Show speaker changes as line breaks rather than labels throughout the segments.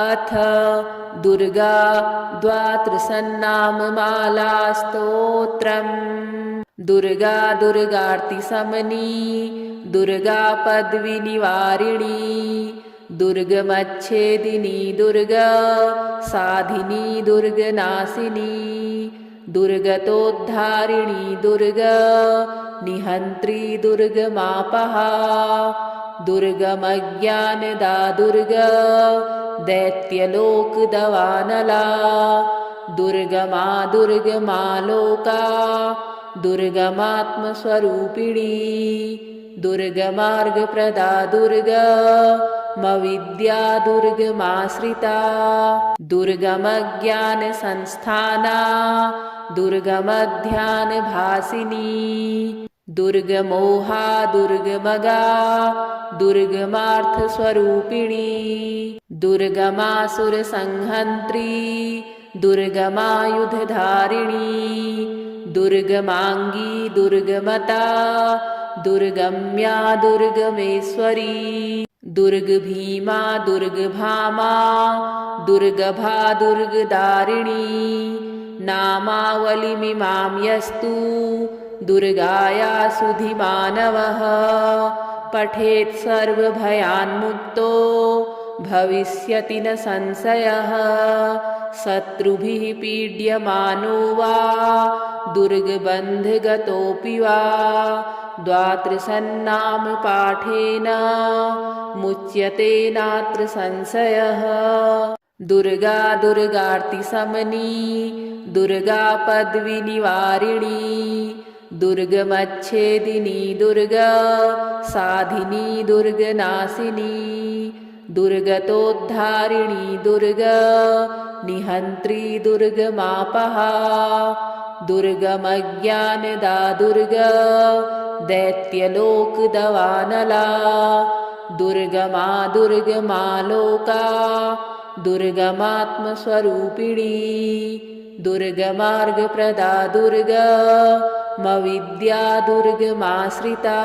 अथ दुर्गा द्वात्रसन्नाममालास्तोत्रम्। दुर्गा दुर्गार्तिशमनी दुर्गा पद्विनिवारिणी दुर्गमच्छेदिनी दुर्गा साधिनी दुर्गनाशिनी दुर्गतोद्धारिणी दुर्गा निहन्त्री दुर्गमापहा दुर्गमज्ञानदा दुर्गा दैत्यलोकदवानला दुर्गमा दुर्गमालोका दुर्गमात्मस्वरूपिणी दुर्गमार्गप्रदा दुर्गा मविद्या दुर्गमाश्रिता दुर्गमज्ञानसंस्थाना दुर्गमध्यानभासिनी दुर्गमोहा दुर्गमगा दुर्गमार्थस्वरूपिणी दुर्गमासुरसंहन्त्री दुर्गमायुधधारिणी दुर्गमांगी दुर्गमता दुर्गम्या दुर्गमेश्वरी दुर्गभीमा दुर्गभामा दुर्गभा दुर्गदारिणी नामावलिमिमां यस्तु दुर्गाया सुधिमानवः पठेत् सर्वभयान्मुक्तो भविष्यति न संशयः शत्रुभिः पीड्यमानो वा दुर्गबन्धगतोऽपि वा द्वात्रसन्नामपाठेन मुच्यते नात्र संशयः। दुर्गा दुर्गार्तिशमनी दुर्गा पद्विनिवारिणी दुर्गमच्छेदिनी दुर्गा साधिनी दुर्गनाशिनी दुर्गतोद्धारिणी दुर्गा निहन्त्री दुर्गमापहा दुर्गमज्ञानदा दुर्गा दैत्यलोकदवानला दुर्गमा दुर्गमालोका दुर्गमात्मस्वरूपिणी दुर्गमार्गप्रदा दुर्गा मविद्या दुर्गमाश्रिता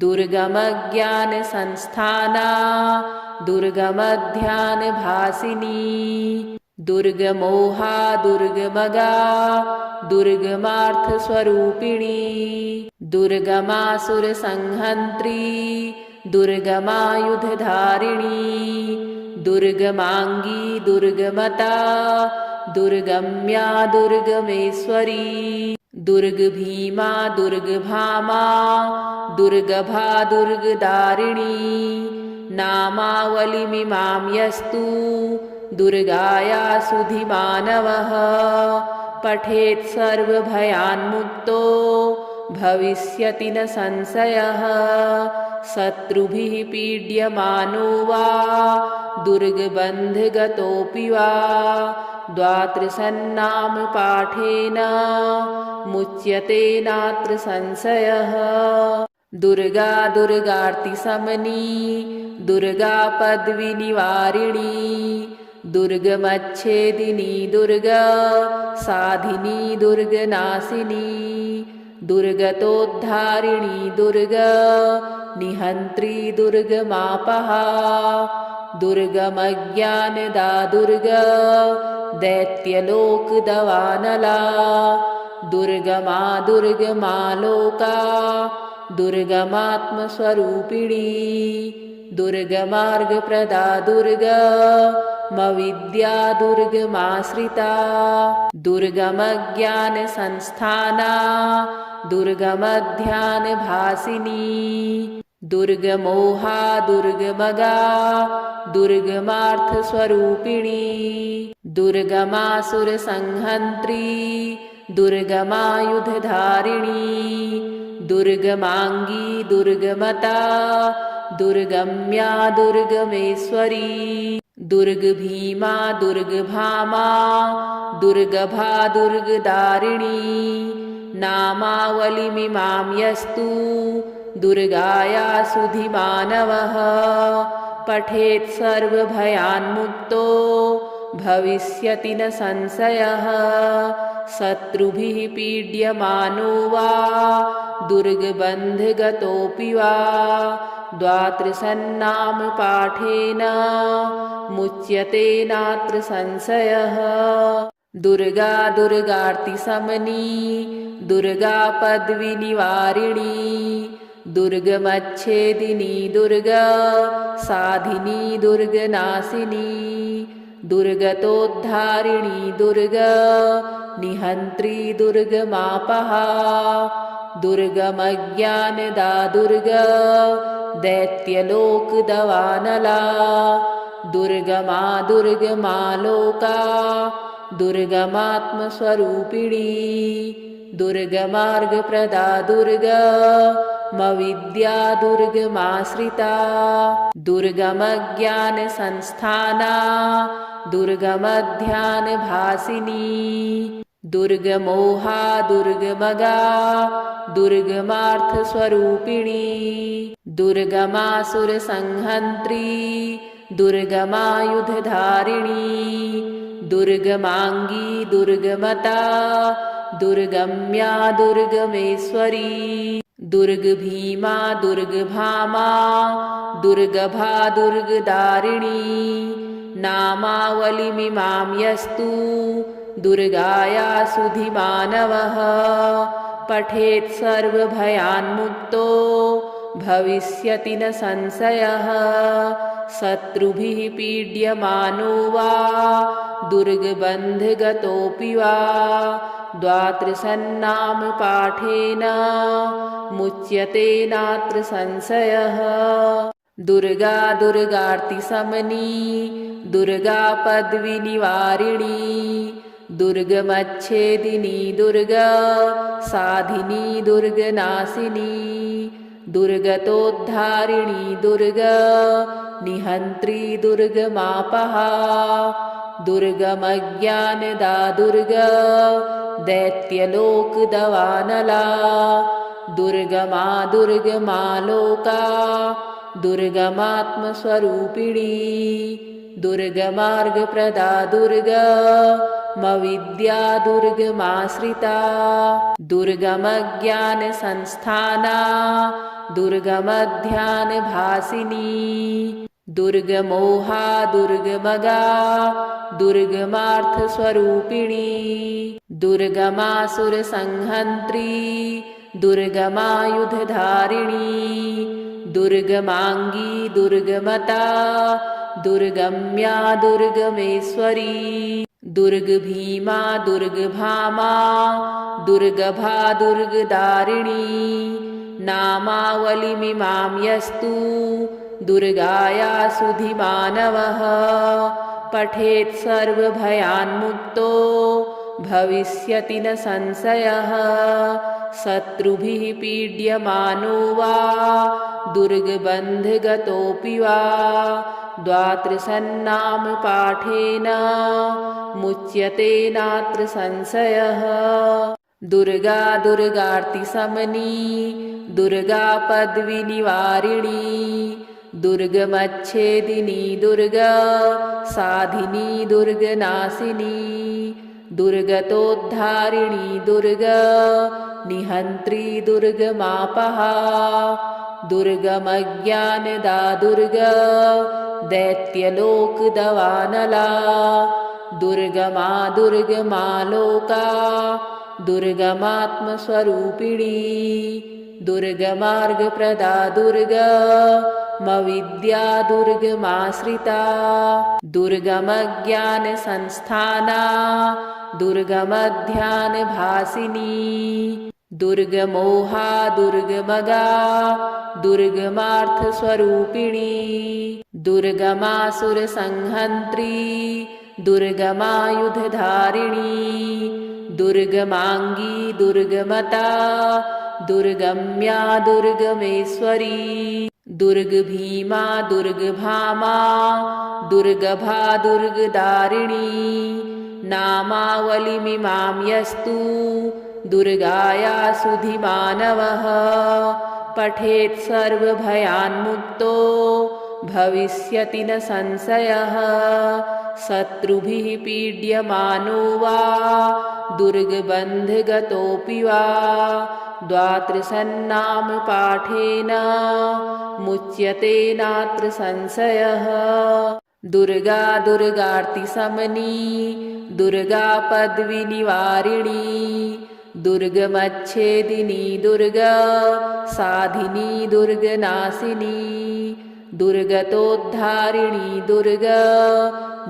दुर्गमज्ञानसंस्थाना दुर्गमध्यानभासिनी दुर्गमोहा दुर्गमगा दुर्गमार्थस्वरूपिणी दुर्गमासुरसंहन्त्री दुर्गमायुधधारिणी दुर्गमांगी दुर्गमता दुर्गम्या दुर्गमेश्वरी दुर्गभीमा दुर्गभामा दुर्गभा दुर्गदारिणी नामावलिमिमां यस्तु दुर्गाया सुधिमानवः पठेत् सर्वभयान्मुक्तो भविष्यति न संशयः शत्रुभिः पीड्यमानो वा दुर्गबन्धगतोऽपि वा द्वात्रसन्नामपाठेन मुच्यते नात्र संशयः। दुर्गा दुर्गार्तिशमनी दुर्गा पद्विनिवारिणी दुर्गमच्छेदिनी दुर्गा साधिनी दुर्गनाशिनी दुर्गतोद्धारिणी दुर्गा निहन्त्री दुर्गमापहा दुर्गमज्ञानदा दुर्गा दैत्यलोकदवानला दुर्गमा दुर्गमालोका दुर्गमात्मस्वरूपिणी दुर्गमार्गप्रदा दुर्गा मविद्या दुर्गमाश्रिता दुर्गमज्ञानसंस्थाना दुर्गमध्यानभासिनी दुर्गमोहा दुर्गमगा दुर्गमार्थस्वरूपिणी दुर्गमासुरसंहन्त्री दुर्गमायुधधारिणी दुर्गमांगी दुर्गमता दुर्गम्या दुर्गमेश्वरी दुर्गभीमा दुर्गभामा दुर्गभा दुर्गदारिणी नामावलिमिमां यस्तु दुर्गाया सुधिमानवः पठेत् सर्वभयान्मुक्तो भविष्यति न संशयः शत्रुभिः पीड्यमानो वा दुर्गबन्धगतोऽपि वा द्वात्रिसन्नाम पाठेन मुच्यते नात्र संशयः। दुर्गा दुर्गार्तिशमनी दुर्गा पद्विनिवारिणी दुर्गमच्छेदिनी दुर्गा साधिनी दुर्गनाशिनी दुर्गतोद्धारिणी दुर्गा निहन्त्री दुर्गमापहा दुर्गमज्ञानदा दुर्गा दैत्यलोकदवानला दुर्गमा दुर्गमा लोका दुर्गमात्मस्वरूपिणी दुर्गमार्गप्रदा दुर्गा मविद्या दुर्गमाश्रिता दुर्गमज्ञानसंस्थाना दुर्गमध्यानभासिनी दुर्गमोहा दुर्गमगा दुर्गमार्थस्वरूपिणी दुर्गमासुरसंहन्त्री दुर्गमायुधधारिणी दुर्गमांगी दुर्गमता दुर्गम्या दुर्गमेश्वरी दुर्गभीमा दुर्गभामा दुर्गभा दुर्गदारिणी नामावलिमिमां यस्तु दुर्गाया सुधिमानवः पठेत् सर्वभयान्मुक्तो भविष्यति न संशयः। शत्रुभिः पीड्यमानो वा दुर्गबन्धगतोऽपि वा द्वात्रिसन्नाम पाठेन मुच्यते नात्र संशयः। दुर्गा दुर्गार्तिशमनी दुर्गा पद्विनिवारिणी दुर्गमच्छेदिनी दुर्गा साधिनी दुर्गनाशिनी दुर्गतोद्धारिणी दुर्गा निहन्त्री दुर्गमापहा दुर्गमज्ञानदा दुर्गा दैत्यलोकदवानला दुर्गमा दुर्गमा लोका दुर्गमात्मस्वरूपिणी दुर्गमार्गप्रदा दुर्गा मविद्या दुर्गमाश्रिता दुर्गमज्ञानसंस्थाना दुर्गमध्यानभासिनी दुर्गमोहा दुर्गमगा दुर्गमार्थस्वरूपिणी दुर्गमासुरसंहन्त्री दुर्गमायुधधारिणी दुर्गमांगी दुर्गमता दुर्गम्या दुर्गमेश्वरी दुर्गभीमा दुर्गभामा दुर्गभा दुर्गदारिणी नामावलिमिमां यस्तु दुर्गाया सुधिमानवः पठेत् सर्वभयान्मुक्तो भविष्यति न संशयः। शत्रुभिः पीड्यमानो वा दुर्गबन्धगतोऽपि वा द्वात्रिसन्नाम पाठेन मुच्यते नात्र संशयः। दुर्गा दुर्गार्तिशमनी दुर्गा पद्विनिवारिणी दुर्गमच्छेदिनी दुर्गा साधिनी दुर्गनाशिनी दुर्गतोद्धारिणी दुर्गा निहन्त्री दुर्गमापहा दुर्गमज्ञानदा दुर्गा दैत्यलोकदवानला दुर्गमा दुर्गमा लोका दुर्गमात्मस्वरूपिणी दुर्गमार्गप्रदा दुर्गा मविद्या दुर्गमाश्रिता दुर्गमज्ञानसंस्थाना दुर्गमध्यानभासिनी दुर्गमोहा दुर्गमगा दुर्गमार्थस्वरूपिणी दुर्गमासुरसंहन्त्री दुर्गमायुधधारिणी दुर्गमांगी दुर्गमता दुर्गम्या दुर्गमेश्वरी दुर्गभीमा दुर्गभामा दुर्गभा दुर्गदारिणी नामावलिमिमां यस्तु दुर्गाया सुधिमानवः पठेत् सर्वभयान्मुक्तो भविष्यति न संशयः। शत्रुभिः पीड्यमानो वा दुर्गबन्धगतोऽपि वा द्वात्रिसन्नाम पाठेन मुच्यते नात्र संशयः। दुर्गा दुर्गार्तिशमनी दुर्गा पद्विनिवारिणी दुर्गमच्छेदिनी दुर्गा साधिनी दुर्गनाशिनी दुर्गतोद्धारिणी दुर्गा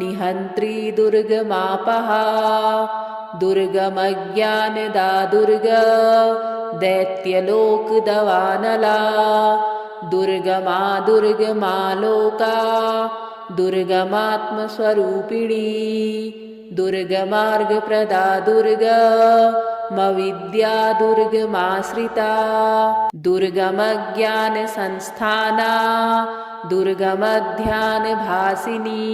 निहन्त्री दुर्गमापहा दुर्गमज्ञानदा दुर्गा दैत्यलोकदवानला दुर्गमा दुर्गमा लोका दुर्गमात्मस्वरूपिणी दुर्गमार्गप्रदा दुर्गा मविद्या दुर्गमाश्रिता दुर्गमज्ञानसंस्थाना दुर्गमध्यानभासिनी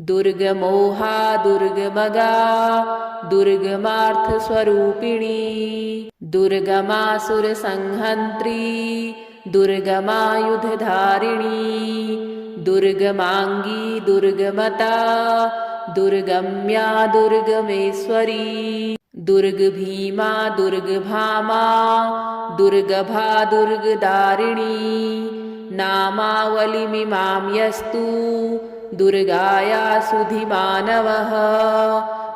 दुर्गमोहा दुर्गमगा दुर्गमार्थस्वरूपिणी दुर्गमासुरसंहन्त्री दुर्गमायुधधारिणी दुर्गमांगी दुर्गमता दुर्गम्या दुर्गमेश्वरी दुर्गभीमा दुर्गभामा दुर्गभा दुर्गदारिणी नामावलिमिमां यस्तु दुर्गाया सुधिमानवः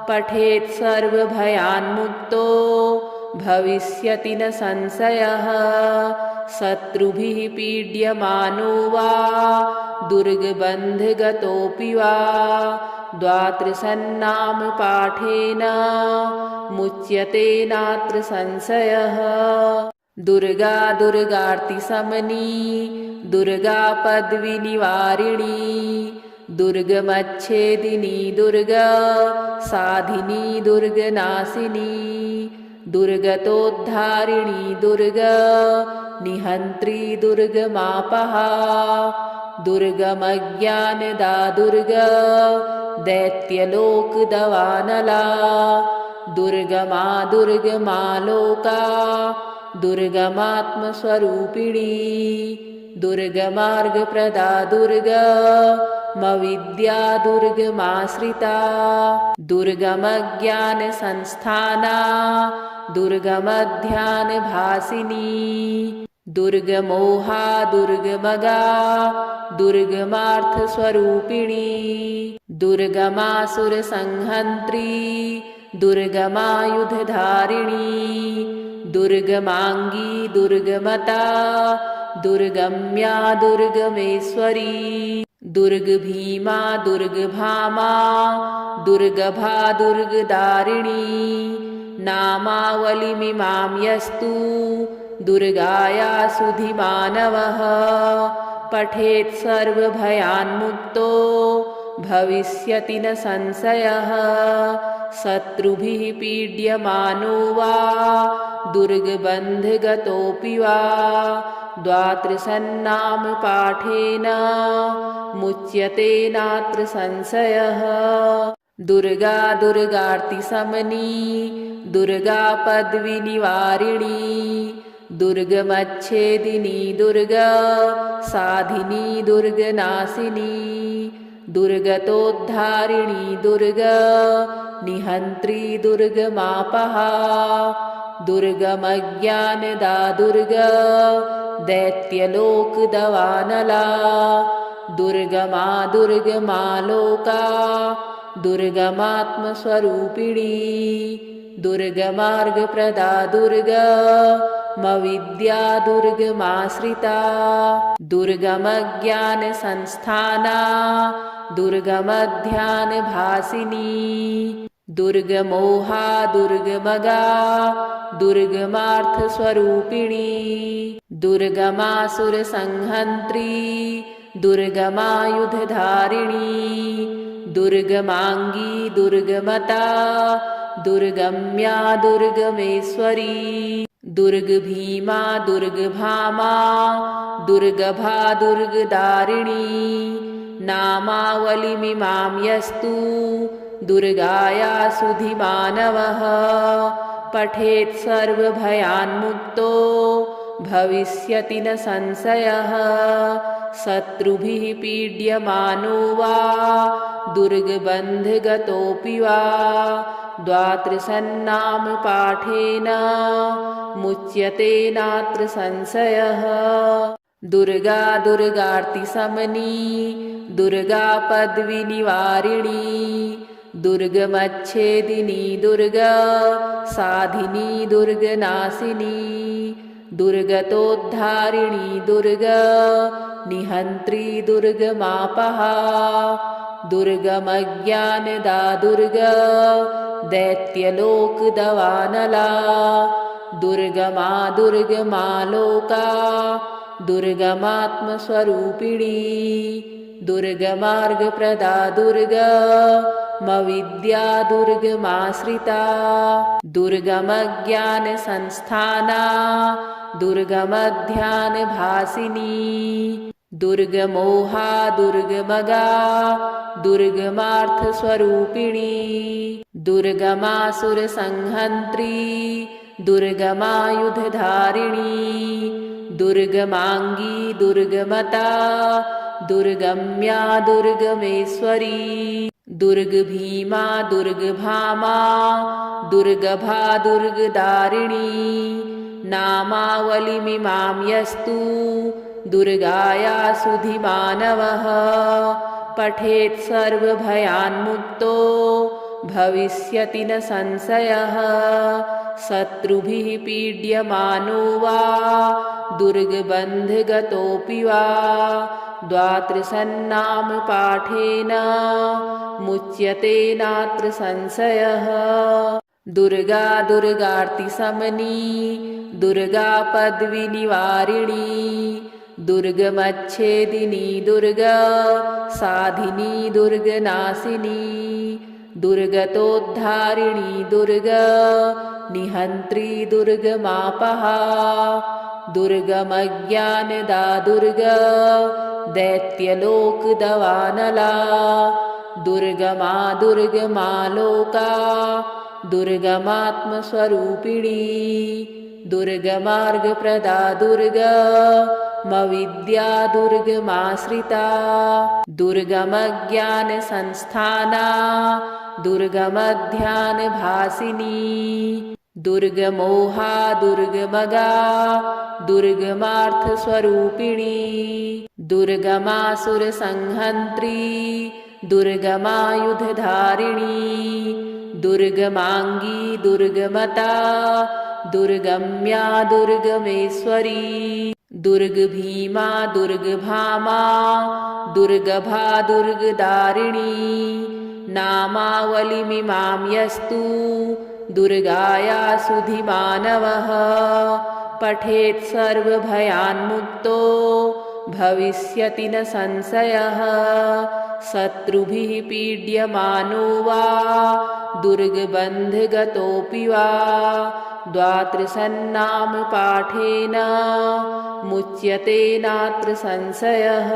पठेत् सर्वभयान्मुक्तो भविष्यति न संशयः। शत्रुभिः पीड्यमानो वा दुर्गबन्धगतोऽपि वा द्वात्रिसन्नाम पाठेन मुच्यते नात्र संशयः। दुर्गा दुर्गार्तिशमनी दुर्गा पद्विनिवारिणी दुर्गमच्छेदिनी दुर्गा साधिनी दुर्गनाशिनी दुर्गतोद्धारिणी दुर्गा निहन्त्री दुर्गमापहा दुर्गमज्ञानदा दुर्गा दैत्यलोकदवानला दुर्गमा दुर्गमा लोका दुर्गमात्मस्वरूपिणी दुर्गमार्गप्रदा दुर्गा मविद्या दुर्गमाश्रिता दुर्गमज्ञानसंस्थाना दुर्गमध्यानभासिनी दुर्गमोहा दुर्गमगा दुर्गमार्थस्वरूपिणी दुर्गमासुरसंहन्त्री दुर्गमायुधधारिणी दुर्गमांगी दुर्गमता दुर्गम्या दुर्गमेश्वरी दुर्गभीमा दुर्गभामा दुर्गभा दुर्गदारिणी नामावलिमिमां यस्तु दुर्गाया सुधिमानवः पठेत् सर्वभयान्मुक्तो भविष्यति न संशयः। शत्रुभिः पीड्यमानो वा दुर्गबन्धगतोऽपि वा द्वात्रिसन्नाम पाठेन मुच्यते नात्र संशयः। दुर्गा दुर्गार्तिशमनी दुर्गा पद्विनिवारिणी दुर्गमच्छेदिनी दुर्गा साधिनी दुर्गनाशिनी दुर्गतोद्धारिणी दुर्गा निहन्त्री दुर्गमापहा दुर्गमज्ञानदा दुर्गा दैत्यलोकदवानला दुर्गमा दुर्गमा लोका दुर्गमात्मस्वरूपिणी दुर्गमार्गप्रदा दुर्गा मविद्या दुर्गमाश्रिता दुर्गमज्ञानसंस्थाना दुर्गमध्यानभासिनी दुर्गमोहा दुर्गमगा दुर्गमार्थस्वरूपिणी दुर्गमासुरसंहन्त्री दुर्गमायुधधारिणी दुर्गमांगी दुर्गमता दुर्गम्या दुर्गमेश्वरी दुर्गभीमा दुर्गभामा दुर्गभा दुर्गदारिणी नामावलिमिमां यस्तु दुर्गाया सुधिमानवः पठेत् सर्वभयान्मुक्तो भविष्यति न संशयः। शत्रुभिः पीड्यमानो वा दुर्गबन्धगतोऽपि वा द्वात्रिसन्नाम पाठेन मुच्यते नात्र संशयः। दुर्गा दुर्गार्तिशमनी दुर्गा पद्विनिवारिणी दुर्गमच्छेदिनी दुर्गा साधिनी दुर्गनाशिनी दुर्गतोद्धारिणी दुर्गा निहन्त्री दुर्गमापहा दुर्गमज्ञानदा दुर्गा दैत्यलोकदवानला दुर्गमा दुर्गमालोका दुर्गमात्मस्वरूपिणी दुर्गमार्गप्रदा दुर्गा मविद्या दुर्गमाश्रिता दुर्गमज्ञानसंस्थाना दुर्गमध्यानभासिनी दुर्गमोहा दुर्गमगा दुर्गमार्थस्वरूपिणी दुर्गमासुरसंहन्त्री दुर्गमायुधधारिणी दुर्गमांगी दुर्गमता दुर्गम्या दुर्गमेश्वरी दुर्गभीमा दुर्गभामा दुर्गभा दुर्गदारिणी नामावलिमिमां यस्तु दुर्गाया सुधिमानवः पठेत् सर्वभयान्मुक्तो भविष्यति न संशयः। शत्रुभिः पीड्यमानो वा दुर्गबन्धगतोऽपि वा द्वात्रिसन्नाम पाठेन मुच्यते नात्र संशयः। दुर्गा दुर्गार्तिशमनी दुर्गा पद्विनिवारिणी दुर्गमच्छेदिनी दुर्गा साधिनी दुर्गनाशिनी दुर्गतोद्धारिणी दुर्गा निहन्त्री दुर्गमापहा दुर्गमज्ञानदा दुर्गा दैत्यलोकदवानला दुर्गमा दुर्गमालोका दुर्गमात्मस्वरूपिणी दुर्गमार्गप्रदा दुर्गा मविद्या दुर्गमाश्रिता दुर्गमज्ञानसंस्थाना दुर्गमध्यानभासिनी दुर्गमोहा दुर्गमगा दुर्गमार्थस्वरूपिणी दुर्गमासुरसंहन्त्री दुर्गमायुधधारिणी दुर्गमांगी दुर्गमता दुर्गम्या दुर्गमेश्वरी दुर्गभीमा दुर्गभामा दुर्गभा दुर्गदारिणी नामावलिमिमां यस्तु दुर्गाया सुधिमानवः पठेत् सर्वभयान्मुक्तो भविष्यति न संशयः। शत्रुभिः पीड्यमानो वा दुर्गबन्धगतोऽपि वा द्वात्रिसन्नाम पाठेन मुच्यते नात्र संशयः।